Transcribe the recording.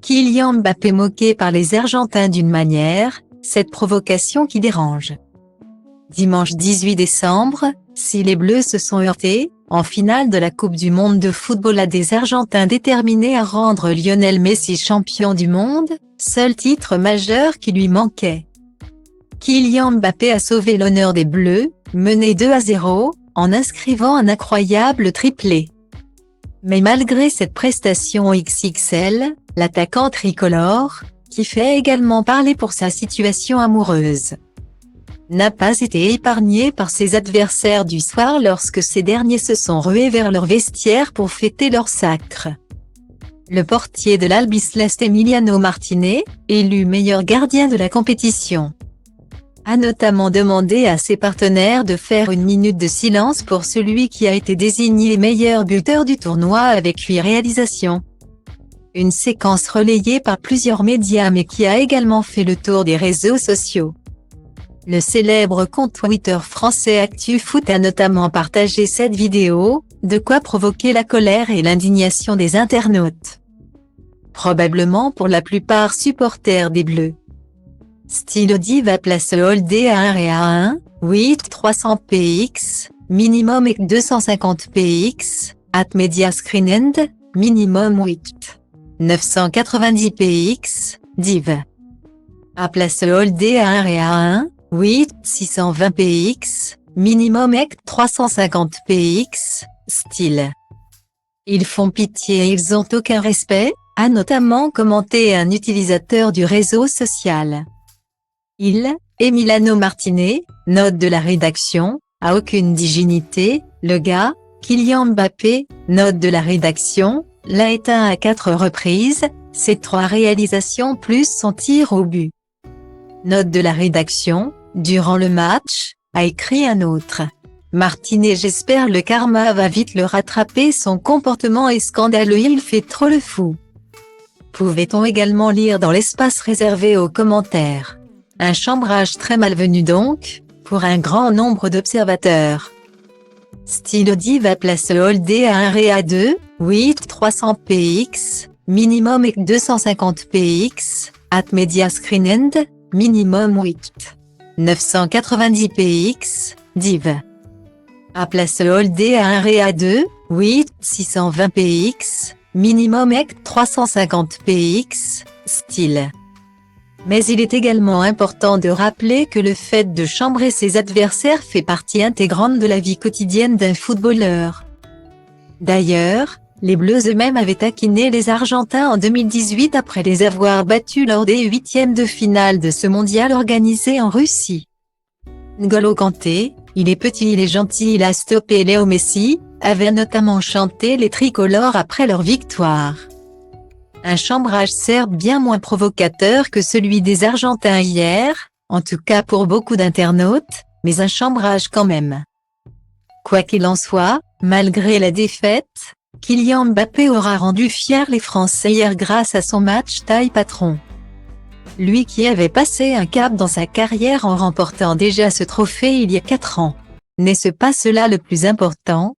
Kylian Mbappé moqué par les Argentins d'une manière, cette provocation qui dérange. Dimanche 18 décembre, si les Bleus se sont heurtés, en finale de la Coupe du Monde de football à des Argentins déterminés à rendre Lionel Messi champion du monde, seul titre majeur qui lui manquait. Kylian Mbappé a sauvé l'honneur des Bleus, menés 2-0, en inscrivant un incroyable triplé. Mais malgré cette prestation XXL, l'attaquant tricolore, qui fait également parler pour sa situation amoureuse, n'a pas été épargné par ses adversaires du soir lorsque ces derniers se sont rués vers leur vestiaire pour fêter leur sacre. Le portier de l'Albiceleste Emiliano Martinez, élu meilleur gardien de la compétition, a notamment demandé à ses partenaires de faire une minute de silence pour celui qui a été désigné meilleur buteur du tournoi avec 8 réalisations. Une séquence relayée par plusieurs médias mais qui a également fait le tour des réseaux sociaux. Le célèbre compte Twitter français ActuFoot a notamment partagé cette vidéo, de quoi provoquer la colère et l'indignation des internautes. Probablement pour la plupart supporters des Bleus. Stylo Diva place Holdé à 1 et à 1, 8 300 px, minimum et 250 px, @media screenend, minimum 8 990 px, div. A place Holdé à 1 et à 1, 8 620 px, minimum et 350 px, style. Ils font pitié et ils ont aucun respect, a notamment commenté un utilisateur du réseau social. Emiliano Martinez, note de la rédaction, a aucune dignité, le gars, Kylian Mbappé, note de la rédaction, l'a éteint à 4 reprises, ses 3 réalisations plus son tir au but. Note de la rédaction, durant le match, a écrit un autre. Martinez, j'espère le karma va vite le rattraper, son comportement est scandaleux, il fait trop le fou. Pouvait-on également lire dans l'espace réservé aux commentaires. Un chambrage très malvenu donc, pour un grand nombre d'observateurs. Stylo Diva place Holdé à 1 et à 2, 8 300 px, minimum et 250 px, @media screenend, minimum 8 990 px, div. A place Holdé à 1 et à 2, 8 620 px, minimum et 350 px, style. Mais il est également important de rappeler que le fait de chambrer ses adversaires fait partie intégrante de la vie quotidienne d'un footballeur. D'ailleurs, les Bleus eux-mêmes avaient taquiné les Argentins en 2018 après les avoir battus lors des 8e de finale de ce mondial organisé en Russie. N'Golo Kanté, il est petit, il est gentil, il a stoppé Léo Messi, avait notamment chanté les tricolores après leur victoire. Un chambrage certes bien moins provocateur que celui des Argentins hier, en tout cas pour beaucoup d'internautes, mais un chambrage quand même. Quoi qu'il en soit, malgré la défaite, Kylian Mbappé aura rendu fiers les Français hier grâce à son match taille patron. Lui qui avait passé un cap dans sa carrière en remportant déjà ce trophée il y a 4 ans. N'est-ce pas cela le plus important?